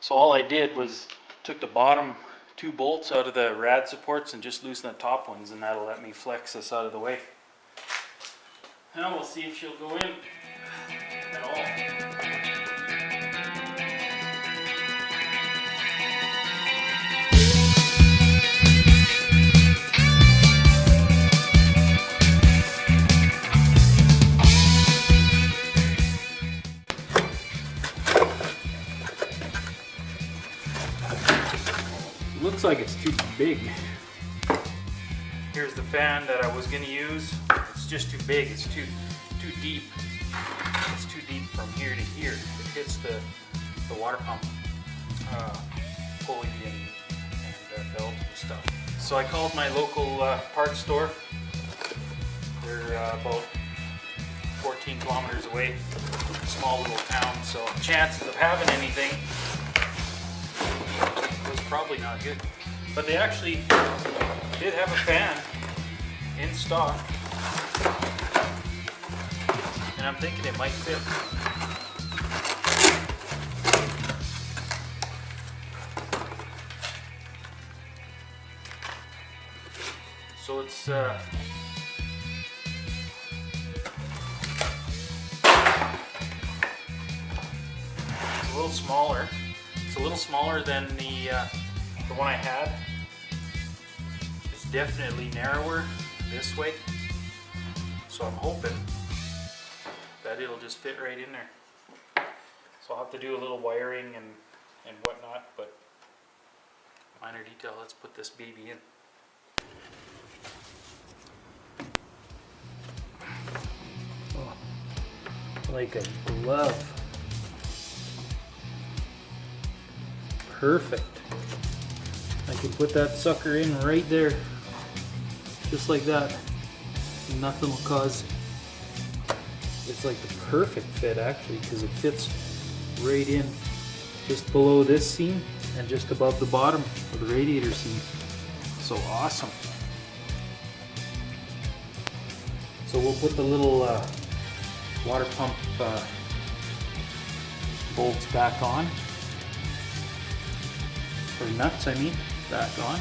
So all I did was took the bottom 2 bolts out of the rad supports and just loosened the top ones, and that'll let me flex this out of the way. Now we'll see if she'll go in at all. Looks like it's too big. Here's the fan that I was going to use. It's just too big. It's too deep. It's too deep from here to here. It hits the water pump pulley and belt and stuff. So I called my local parts store. They're about 14 kilometers away. Small little town, so chances of having anything was probably not good. But they actually did have a fan in stock, and I'm thinking it might fit. So it's a little smaller. It's a little smaller than the one I had. It's definitely narrower this way. So I'm hoping that it'll just fit right in there. So I'll have to do a little wiring and whatnot, but minor detail. Let's put this baby in. Oh, like a glove. Perfect. I can put that sucker in right there, just like that. Nothing will cause. It's like the perfect fit actually, because it fits right in just below this seam and just above the bottom of the radiator seam. So awesome. So we'll put the little water pump bolts back on. Or nuts, I mean, back on.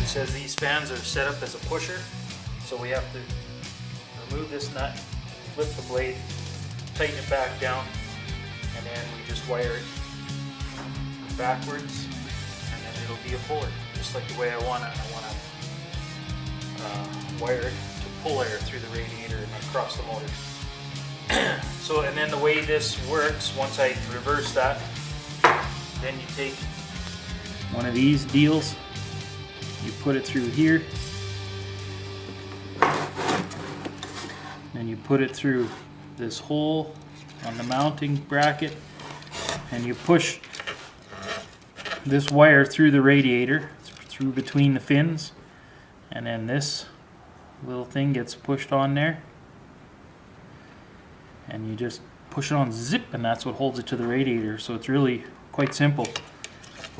Says these fans are set up as a pusher, so we have to remove this nut, flip the blade, tighten it back down, and then we just wire it backwards, and then it'll be a puller, just like the way I want it. I want to wire it to pull air through the radiator and across the motor. So, and then the way this works, once I reverse that, then you take one of these deals. You put it through here, and you put it through this hole on the mounting bracket, and you push this wire through the radiator, through between the fins, and then this little thing gets pushed on there, and you just push it on, zip, and that's what holds it to the radiator. So it's really quite simple.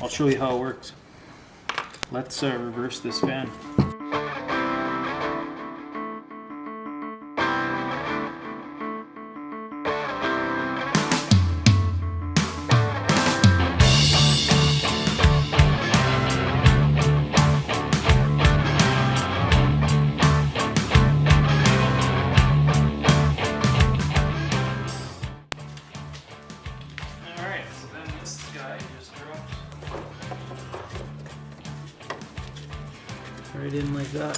I'll show you how it works. Let's reverse this fan. Alright, so then this guy just drops right in like that.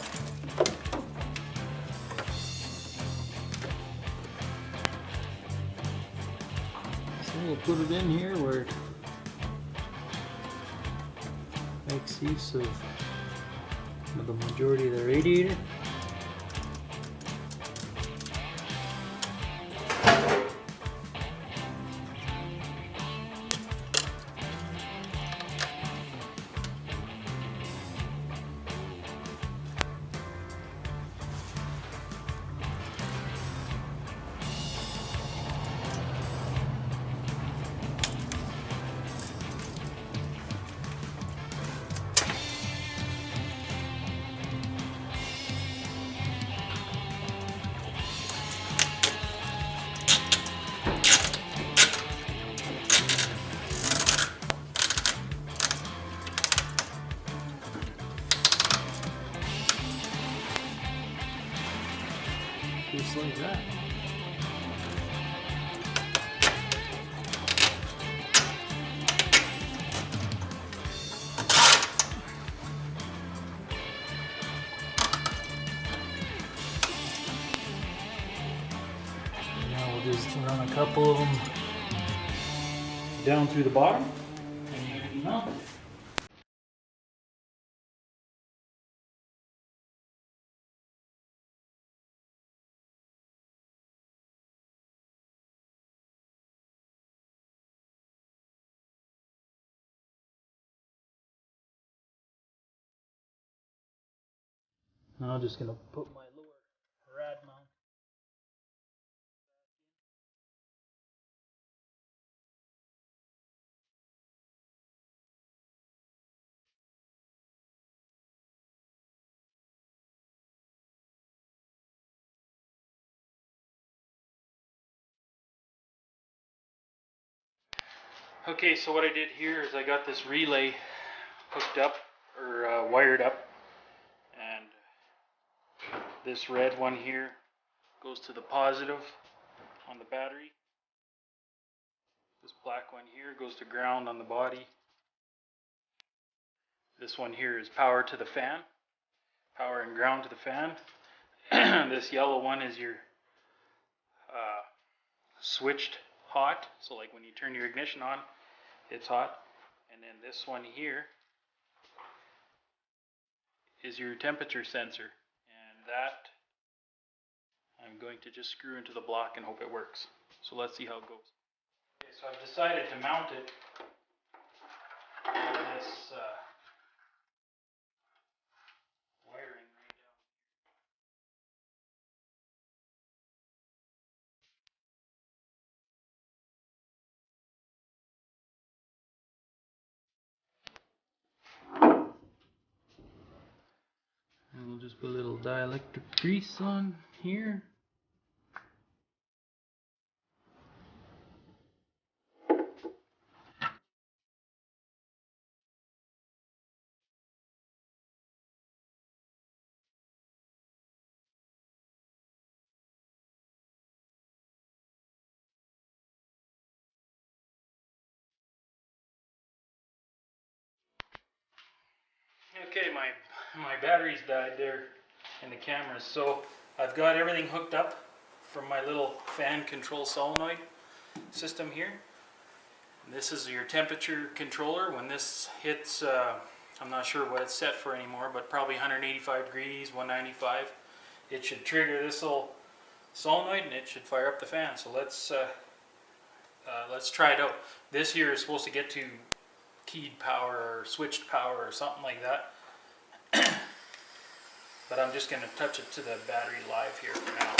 So we'll put it in here where it makes use of the majority of the radiator. Just like that. Now we'll just run a couple of them down through the bottom and mount it. Now I'm just going to put my lower rad mount. Okay, so what I did here is I got this relay hooked up or wired up, and this red one here goes to the positive on the battery. This black one here goes to ground on the body. This one here is power to the fan, power and ground to the fan. This yellow one is your switched hot, so like when you turn your ignition on, it's hot. And then this one here is your temperature sensor, and that I'm going to just screw into the block and hope it works. So let's see how it goes. Okay, so I've decided to mount it on this wiring right down. And we'll just put a little dielectric grease on here. Okay, my batteries died there in the cameras, so I've got everything hooked up from my little fan control solenoid system here. And this is your temperature controller. When this hits, I'm not sure what it's set for anymore, but probably 185 degrees, 195, it should trigger this little solenoid and it should fire up the fan. So let's try it out. This here is supposed to get to keyed power or switched power or something like that. But I'm just going to touch it to the battery live here for now.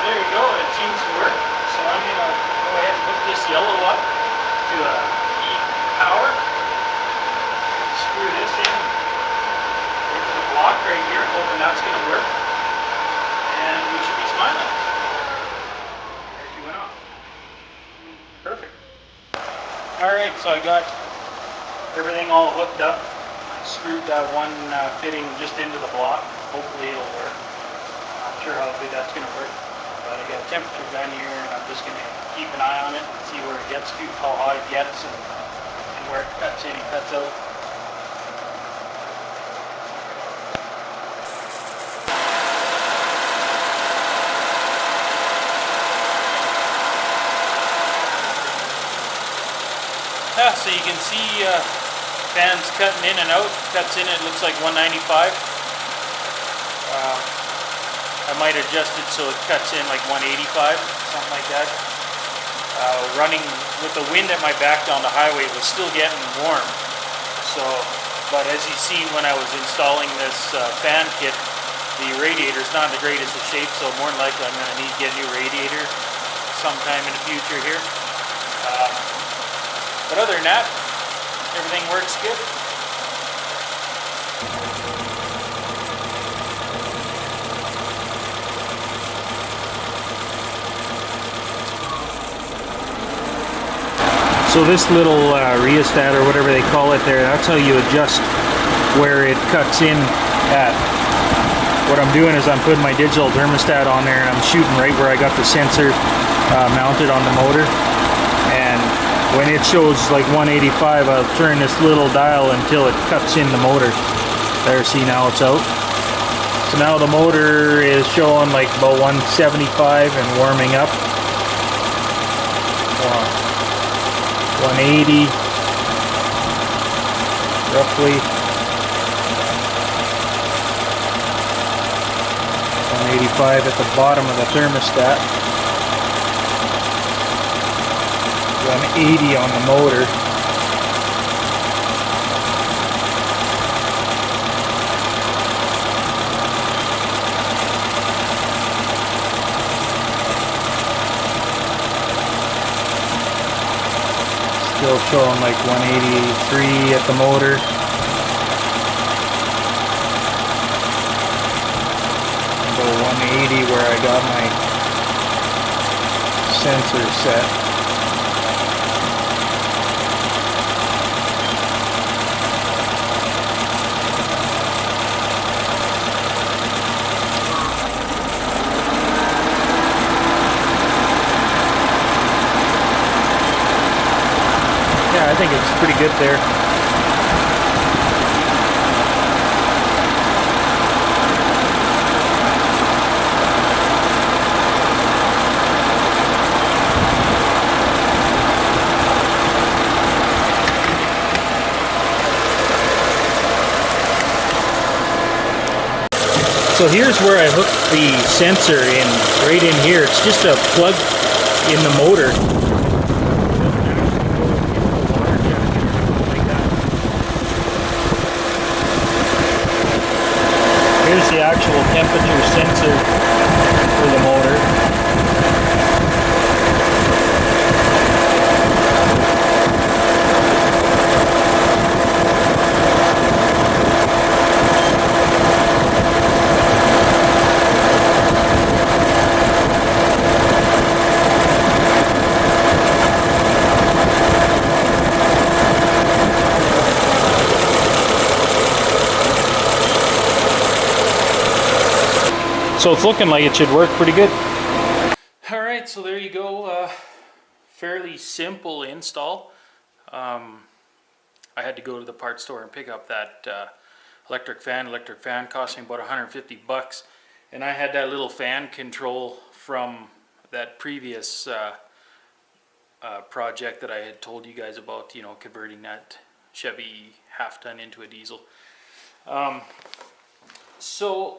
There you go, it seems to work. So I'm going to go ahead and hook this yellow up to a key power. Screw this into the block right here, hoping that's going to work. And we should be smiling. There she went off. Perfect. Alright, so I got everything all hooked up. Screwed that one fitting just into the block. Hopefully it'll work. Not sure how good that's going to work. But I got a temperature gun here, and I'm just going to keep an eye on it and see where it gets to, how hot it gets, and where it cuts in and cuts out. Yeah, so you can see fans cutting in and out. Cuts in, it looks like 195. I might adjust it so it cuts in like 185, something like that. Running with the wind at my back down the highway, it was still getting warm. So But as you see when I was installing this fan kit, the radiator is not in the greatest of shape, so more than likely I'm going to need to get a new radiator sometime in the future here. But other than that, everything works good. So this little rheostat or whatever they call it there, that's how you adjust where it cuts in at. What I'm doing is I'm putting my digital thermostat on there and I'm shooting right where I got the sensor mounted on the motor. And when it shows like 185, I'll turn this little dial until it cuts in the motor. There, see, now it's out. So now the motor is showing like about 175 and warming up. 180 roughly. 185 at the bottom of the thermostat. 180 on the motor. Still showing like 183 at the motor. About 180 where I got my sensor set. Yeah, I think it's pretty good there. So here's where I hooked the sensor in, right in here. It's just a plug in the motor. Here's the actual temperature sensor for the motor. So it's looking like it should work pretty good. Alright, so there you go. Fairly simple install. I had to go to the parts store and pick up that electric fan cost me about 150 bucks. And I had that little fan control from that previous project that I had told you guys about, you know, converting that Chevy half-ton into a diesel. So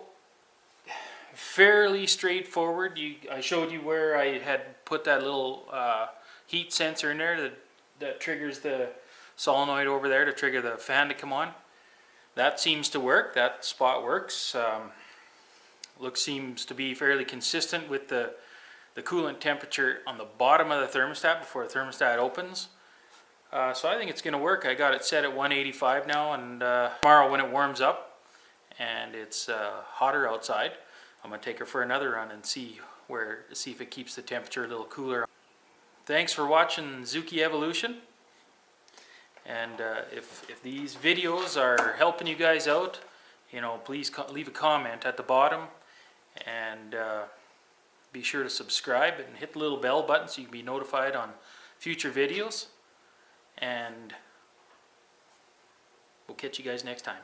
fairly straightforward. I showed you where I had put that little heat sensor in there that triggers the solenoid over there to trigger the fan to come on. That seems to work. That spot works. Seems to be fairly consistent with the coolant temperature on the bottom of the thermostat before the thermostat opens. So I think it's going to work. I got it set at 185 now, and tomorrow when it warms up and it's hotter outside, I'm going to take her for another run and see if it keeps the temperature a little cooler. Thanks for watching Suzuki Evolution. And if these videos are helping you guys out, you know, please leave a comment at the bottom, and be sure to subscribe and hit the little bell button so you can be notified on future videos. And we'll catch you guys next time.